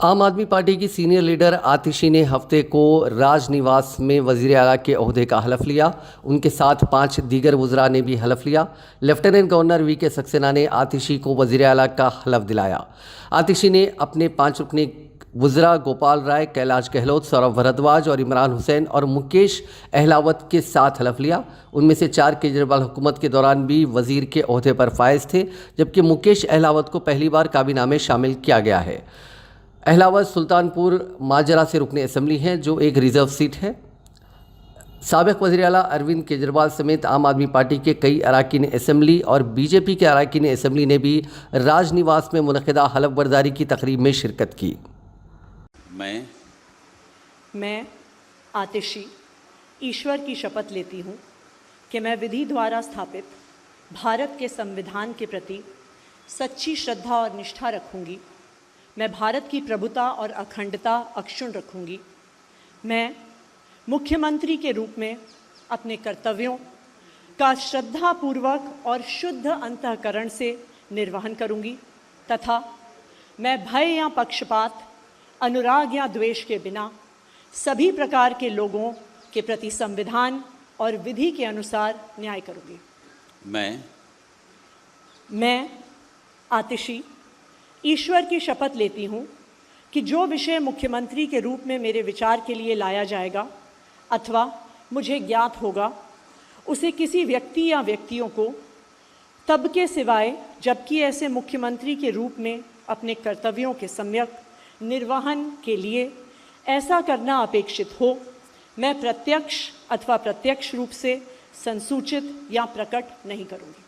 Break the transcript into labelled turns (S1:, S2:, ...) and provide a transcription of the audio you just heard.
S1: आम आदमी पार्टी की सीनियर लीडर आतिशी ने हफ्ते को राजनिवास में वज़ीर आला के ओहदे का हलफ लिया। उनके साथ 5 दीगर वज़रा ने भी हलफ लिया। लेफ्टिनेंट गवर्नर वी के सक्सेना ने आतिशी को वज़ीर आला का हलफ दिलाया। आतिशी ने अपने 5 रुकनी वज़रा गोपाल राय, कैलाश गहलोत, सौरभ भारद्वाज और इमरान हुसैन और मुकेश अहलावत के साथ हलफ लिया। उनमें से 4 केजरीवाल हुकूमत के दौरान भी वज़ीर के ओहदे पर फायज थे, जबकि मुकेश अहलावत को पहली बार काबीना में शामिल किया गया है। अहलावत सुल्तानपुर माजरा से रुकने असम्बली हैं, जो एक रिजर्व सीट है। साबिक़ वज़ीर आला अरविंद केजरीवाल समेत आम आदमी पार्टी के कई अरकान असम्बली और बीजेपी के अरकान असम्बली ने भी राजनिवास में मुनक़िदा हलफ बर्दारी की तकरीब में शिरकत की।
S2: मैं आतिशी ईश्वर की शपथ लेती हूँ कि मैं विधि द्वारा स्थापित भारत के संविधान के प्रति सच्ची श्रद्धा और निष्ठा रखूँगी। मैं भारत की प्रभुता और अखंडता अक्षुण्ण रखूँगी। मैं मुख्यमंत्री के रूप में अपने कर्तव्यों का श्रद्धापूर्वक और शुद्ध अंतःकरण से निर्वहन करूँगी तथा मैं भय या पक्षपात, अनुराग या द्वेष के बिना सभी प्रकार के लोगों के प्रति संविधान और विधि के अनुसार न्याय करूँगी। मैं आतिशी ईश्वर की शपथ लेती हूँ कि जो विषय मुख्यमंत्री के रूप में मेरे विचार के लिए लाया जाएगा अथवा मुझे ज्ञात होगा, उसे किसी व्यक्ति या व्यक्तियों को तब के सिवाय जबकि ऐसे मुख्यमंत्री के रूप में अपने कर्तव्यों के सम्यक निर्वहन के लिए ऐसा करना अपेक्षित हो, मैं प्रत्यक्ष अथवा प्रत्यक्ष रूप से संसूचित या प्रकट नहीं करूँगी।